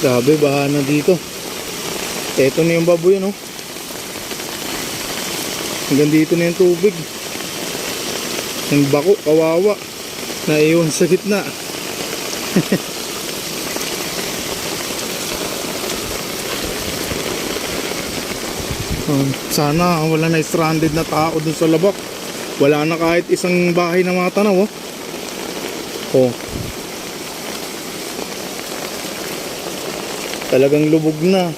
Grabe, baha na dito. Eto na yung baboy, no? Hanggang dito na yung tubig. Yung bako, kawawa. Naiwan sa gitna. Sana wala na stranded na tao dun sa labak. Wala na kahit isang bahay na matanaw, oh. Oh. Talagang lubog na.